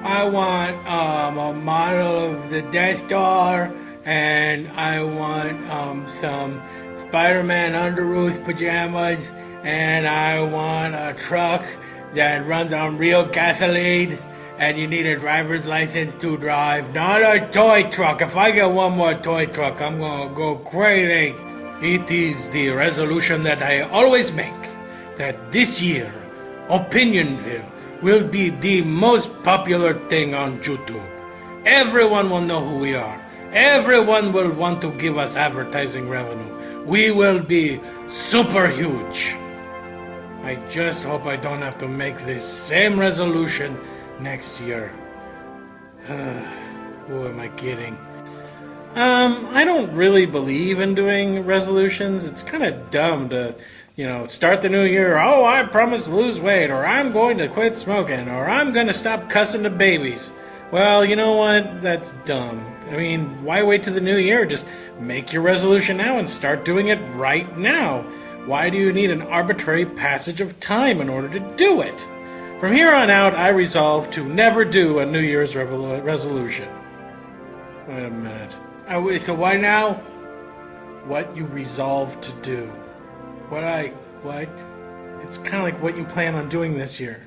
I want a model of the Death Star, and I want some Spider-Man Underoos pajamas, and I want a truck that runs on real gasoline, and you need a driver's license to drive, not a toy truck. If I get one more toy truck, I'm gonna go crazy. It is the resolution that I always make, that this year, Opinion-Ville will be the most popular thing on YouTube. Everyone will know who we are. Everyone will want to give us advertising revenue. We will be super huge. I just hope I don't have to make this same resolution next year. Who am I kidding? I don't really believe in doing resolutions. It's kind of dumb to, start the new year. Oh, I promise to lose weight, or I'm going to quit smoking, or I'm going to stop cussing to babies. Well, you know what? That's dumb. I mean, why wait till the new year? Just make your resolution now and start doing it right now. Why do you need an arbitrary passage of time in order to do it? From here on out, I resolve to never do a New Year's resolution. Wait a minute. So why now? What you resolve to do. What? It's kind of like what you plan on doing this year.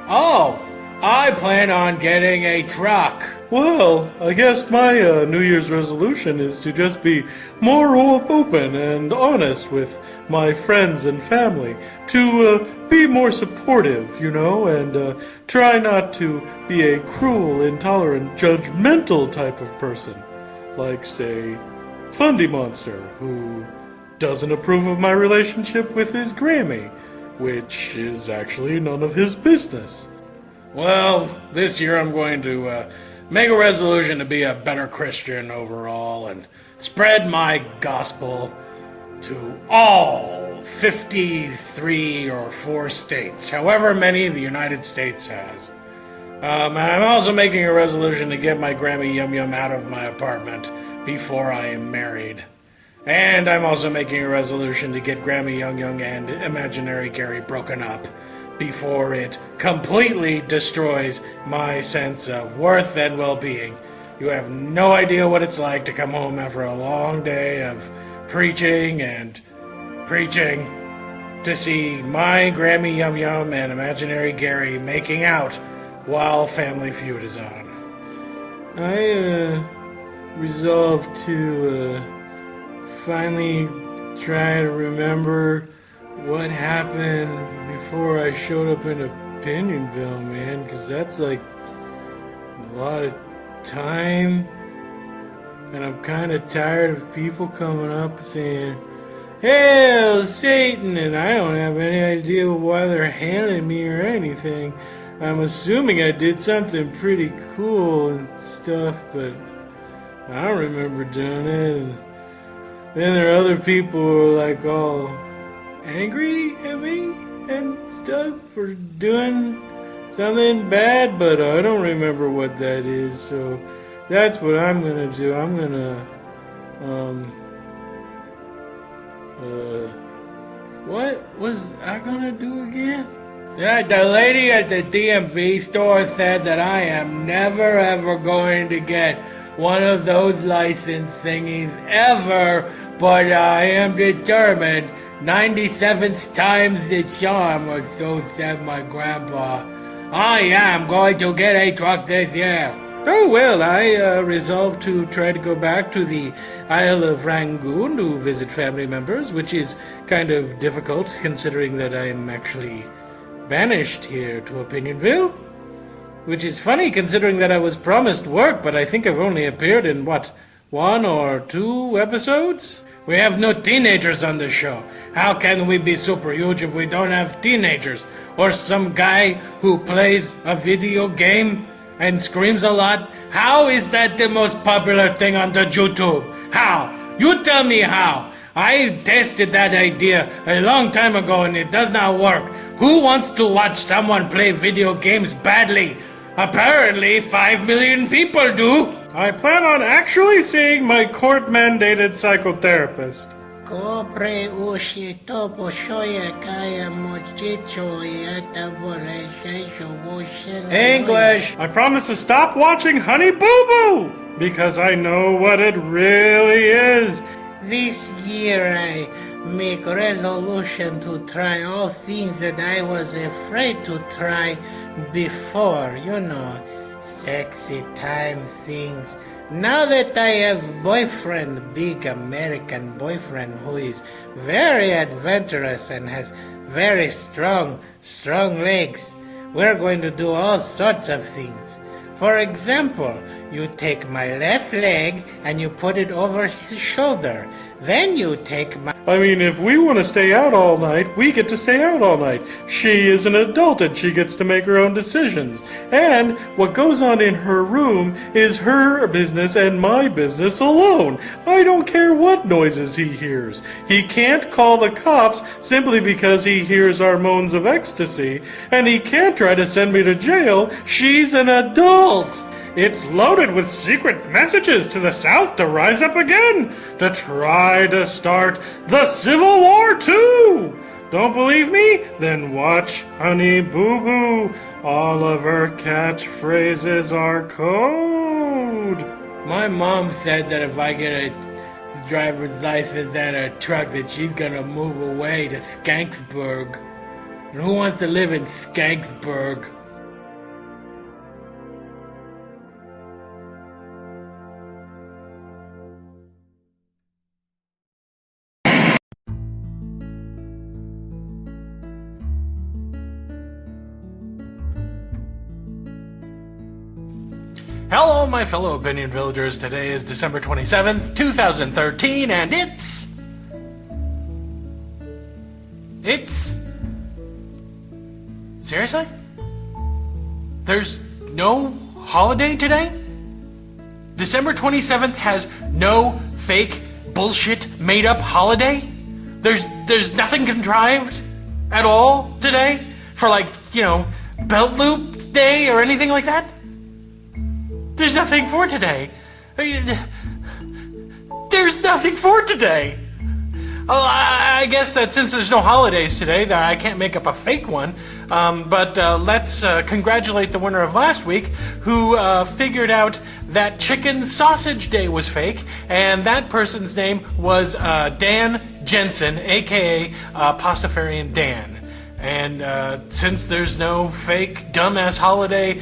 Oh! I plan on getting a truck. Well, I guess my New Year's resolution is to just be more open and honest with my friends and family. To be more supportive, and try not to be a cruel, intolerant, judgmental type of person. Like, say, Fundy Monster, who doesn't approve of my relationship with his Grammy, which is actually none of his business. Well, this year I'm going to make a resolution to be a better Christian overall and spread my gospel to all 53 or 4 states, however many the United States has. And I'm also making a resolution to get my Grammy Yum Yum out of my apartment before I am married. And I'm also making a resolution to get Grammy Yum Yum and Imaginary Gary broken up before it completely destroys my sense of worth and well-being. You have no idea what it's like to come home after a long day of preaching to see my Grammy Yum Yum and Imaginary Gary making out while Family Feud is on. I resolved to finally try to remember what happened before I showed up in Opinion-Ville, man, because that's like a lot of time, and I'm kind of tired of people coming up saying, "Hail Satan," and I don't have any idea why they're hailing me or anything. I'm assuming I did something pretty cool and stuff, but I don't remember doing it. And then there are other people who are like all angry at me and stuff for doing something bad, but I don't remember what that is, so that's what I'm gonna do. I'm gonna what was I gonna do again? Yeah, the lady at the DMV store said that I am never ever going to get one of those license thingies ever, but I am determined. 97th time's the charm, or so said my grandpa. I am going to get a truck this year. Oh, well, I resolved to try to go back to the Isle of Rangoon to visit family members, which is kind of difficult considering that I'm actually banished here to Opinion-Ville. Which is funny considering that I was promised work, but I think I've only appeared in, 1 or 2 episodes? We have no teenagers on the show. How can we be super huge if we don't have teenagers? Or some guy who plays a video game and screams a lot? How is that the most popular thing on the YouTube? How? You tell me how. I tested that idea a long time ago and it does not work. Who wants to watch someone play video games badly? Apparently 5 million people do. I plan on actually seeing my court-mandated psychotherapist. Copre ushi topo shoya kaya mochicho yata English! I promise to stop watching Honey Boo Boo! Because I know what it really is. This year I make resolution to try all things that I was afraid to try before. You know, sexy time things. Now that I have boyfriend, big American boyfriend who is very adventurous and has very strong legs, we're going to do all sorts of things. For example, you take my left leg and you put it over his shoulder. Then you take my... I mean, if we want to stay out all night, we get to stay out all night. She is an adult and she gets to make her own decisions. And what goes on in her room is her business and my business alone. I don't care what noises he hears. He can't call the cops simply because he hears our moans of ecstasy. And he can't try to send me to jail. She's an adult. It's loaded with secret messages to the South to rise up again, to try to start the Civil War too. Don't believe me? Then watch Honey Boo Boo. All of her catchphrases are code. My mom said that if I get a driver's license and a truck that she's gonna move away to Skanksburg. And who wants to live in Skanksburg? Hello, my fellow Opinion Villagers. Today is December 27th, 2013, and it's... Seriously? There's no holiday today? December 27th has no fake, bullshit, made-up holiday? There's nothing contrived at all today? For Belt Loop Day or anything like that? There's nothing for today. There's nothing for today. I guess that since there's no holidays today, that I can't make up a fake one. But let's congratulate the winner of last week, who figured out that Chicken Sausage Day was fake, and that person's name was Dan Jensen, aka Pastafarian Dan. And since there's no fake dumbass holiday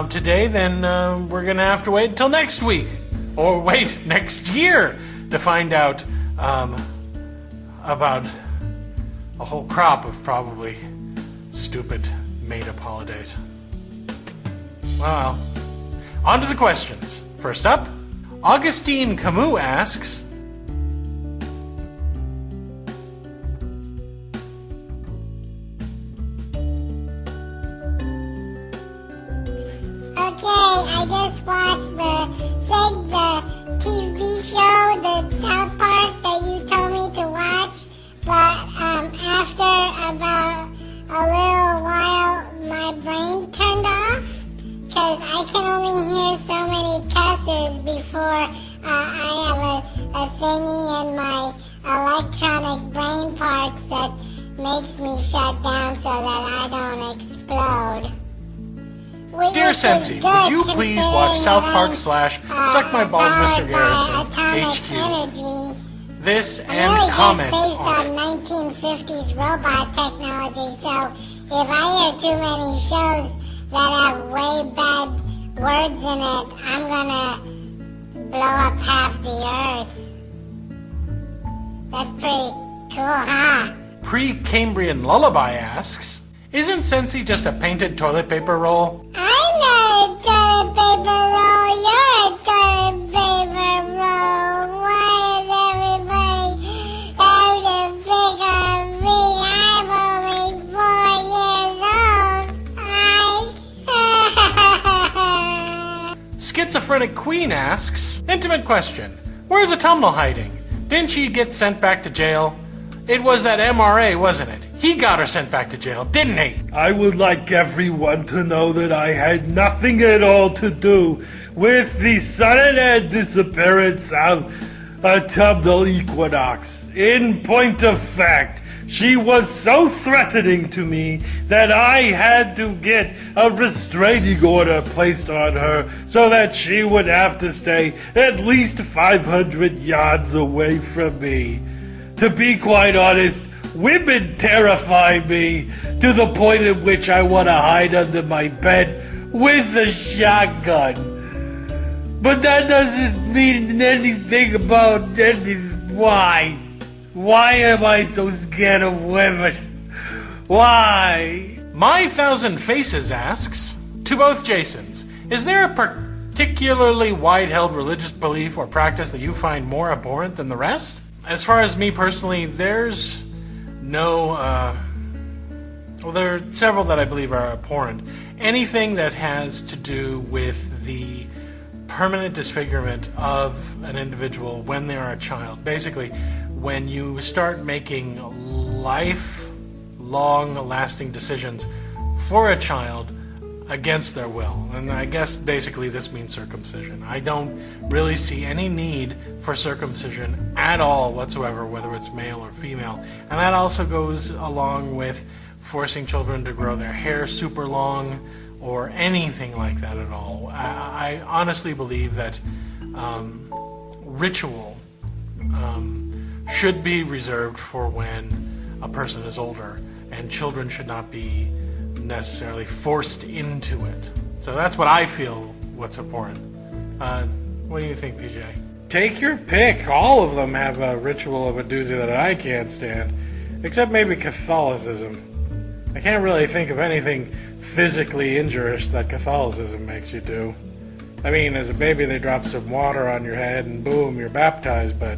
today, then we're going to have to wait until next week. Or wait, next year to find out about a whole crop of probably stupid made-up holidays. Well, on to the questions. First up, Augustine Camus asks... I just watched the TV show, the South Park that you told me to watch, but after about a little while, my brain turned off, because I can only hear so many cusses before I have a thingy in my electronic brain parts that makes me shut down so that I don't explode. Dear Sensi, would you please watch South Park / Suck My Balls Mr. Garrison HQ? This and comment based on it. 1950s robot technology, so if I hear too many shows that have way bad words in it, I'm gonna blow up half the earth. That's pretty cool, huh? Pre-Cambrian Lullaby asks, isn't Sensi just a painted toilet paper roll? I'm not a toilet paper roll. You're a toilet paper roll. Why does everybody have to pick on me? I'm only 4 years old. Schizophrenic Queen asks, intimate question, where's Autumnal hiding? Didn't she get sent back to jail? It was that MRA, wasn't it? He got her sent back to jail, didn't he? I would like everyone to know that I had nothing at all to do with the sudden disappearance of autumnal equinox. In point of fact, she was so threatening to me that I had to get a restraining order placed on her so that she would have to stay at least 500 yards away from me. To be quite honest, women terrify me to the point at which I want to hide under my bed with a shotgun. But that doesn't mean anything about why. Why am I so scared of women? Why? My Thousand Faces asks, to both Jasons, is there a particularly wide-held religious belief or practice that you find more abhorrent than the rest? As far as me personally, there's no, well, there are several that I believe are abhorrent. Anything that has to do with the permanent disfigurement of an individual when they are a child. Basically, when you start making lifelong lasting decisions for a child against their will. And I guess basically this means circumcision. I don't really see any need for circumcision at all whatsoever, whether it's male or female. And that also goes along with forcing children to grow their hair super long or anything like that at all. I honestly believe that ritual should be reserved for when a person is older, and children should not be necessarily forced into it. So that's what I feel what's important. What do you think, PJ? Take your pick. All of them have a ritual of a doozy that I can't stand, except maybe Catholicism. I can't really think of anything physically injurious that Catholicism makes you do. I mean, as a baby, they drop some water on your head and boom, you're baptized, but,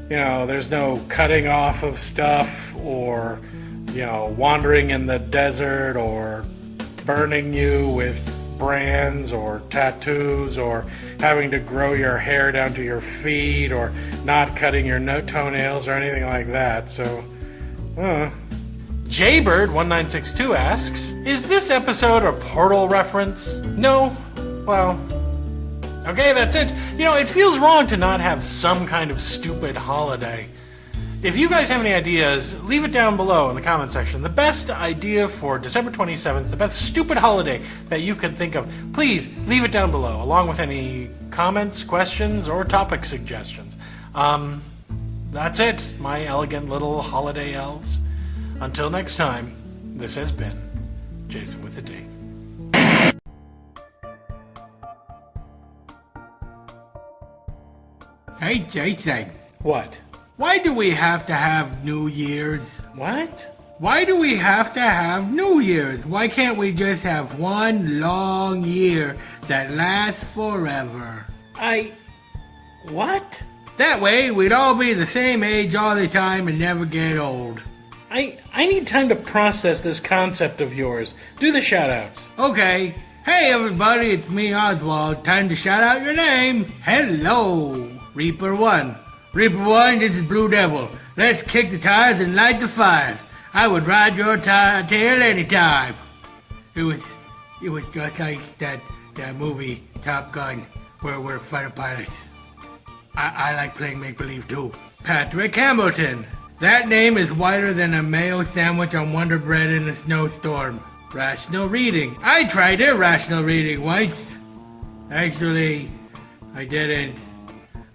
you know, there's no cutting off of stuff or, you know, wandering in the desert or burning you with brands or tattoos or having to grow your hair down to your feet or not cutting your toenails or anything like that, so, Jaybird1962 asks, is this episode a Portal reference? No? Well, okay, that's it. You know, it feels wrong to not have some kind of stupid holiday. If you guys have any ideas, leave it down below in the comment section. The best idea for December 27th, the best stupid holiday that you could think of, please leave it down below, along with any comments, questions, or topic suggestions. That's it, my elegant little holiday elves. Until next time, this has been Jason with a D. Hey, Jason. what? Why do we have to have New Year's? What? Why do we have to have New Year's? Why can't we just have one long year that lasts forever? What? That way, we'd all be the same age all the time and never get old. I need time to process this concept of yours. Do the shout-outs. Okay. Hey, everybody, it's me, Oswald. Time to shout out your name. Hello, Reaper 1. Reaper 1, this is Blue Devil. Let's kick the tires and light the fires. I would ride your tail anytime. It was just like that movie, Top Gun, where we're fighter pilots. I like playing make-believe too. Patrick Hamilton. That name is whiter than a mayo sandwich on Wonder Bread in a snowstorm. Rational reading. I tried irrational reading once. Actually, I didn't.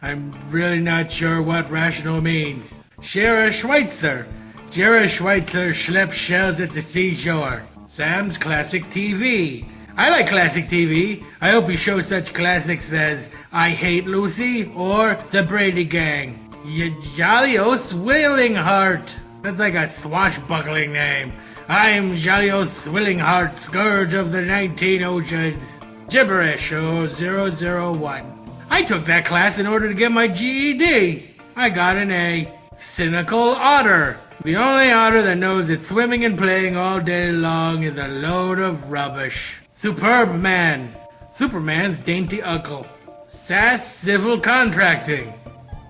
I'm really not sure what rational means. Shara Schweitzer. Shara Schweitzer schleps shells at the seashore. Sam's Classic TV. I like classic TV. I hope you show such classics as I Hate Lucy or The Brady Gang. Jalios Willingheart. That's like a swashbuckling name. I'm Jalios Willingheart, scourge of the 19 oceans. Gibberish 001. I took that class in order to get my GED. I got an A. Cynical Otter. The only otter that knows that swimming and playing all day long is a load of rubbish. Superb Man. Superman's dainty uncle. SAS Civil Contracting.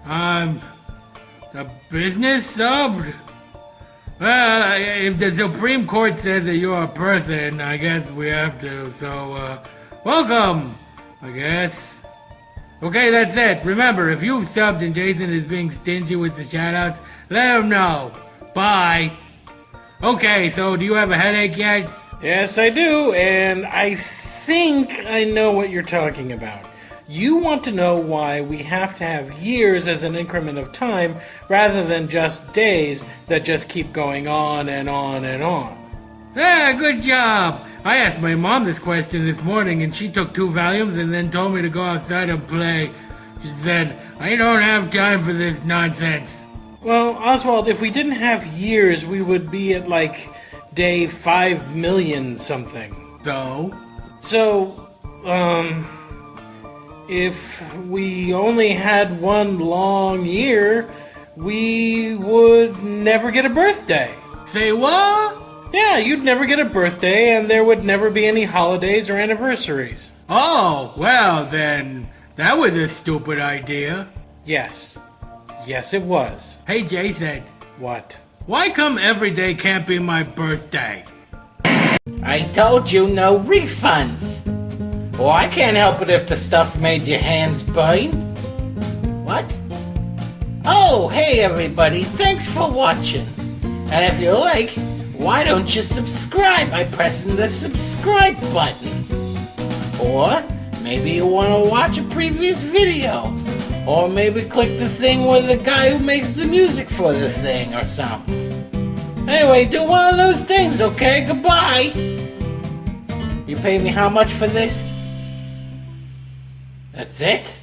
The business subbed? Well, if the Supreme Court says that you're a person, I guess we have to, so, welcome, I guess. Okay, that's it. Remember, if you've subbed and Jason is being stingy with the shoutouts, let him know. Bye. Okay, so do you have a headache yet? Yes, I do, and I think I know what you're talking about. You want to know why we have to have years as an increment of time rather than just days that just keep going on and on and on. Yeah, good job. I asked my mom this question this morning and she took 2 volumes and then told me to go outside and play. She said, I don't have time for this nonsense. Well, Oswald, if we didn't have years, we would be at like day 5 million something. So, if we only had one long year, we would never get a birthday. Say what? Yeah, you'd never get a birthday, and there would never be any holidays or anniversaries. Oh, well then, that was a stupid idea. Yes. Yes, it was. Hey Jason, What? why come every day can't be my birthday? I told you no refunds. Well, I can't help it if the stuff made your hands burn. What? Oh, hey everybody, thanks for watching. And if you like, why don't you subscribe by pressing the subscribe button? Or maybe you want to watch a previous video. Or maybe click the thing with the guy who makes the music for the thing or something. Anyway, do one of those things, okay? Goodbye. You pay me how much for this? That's it?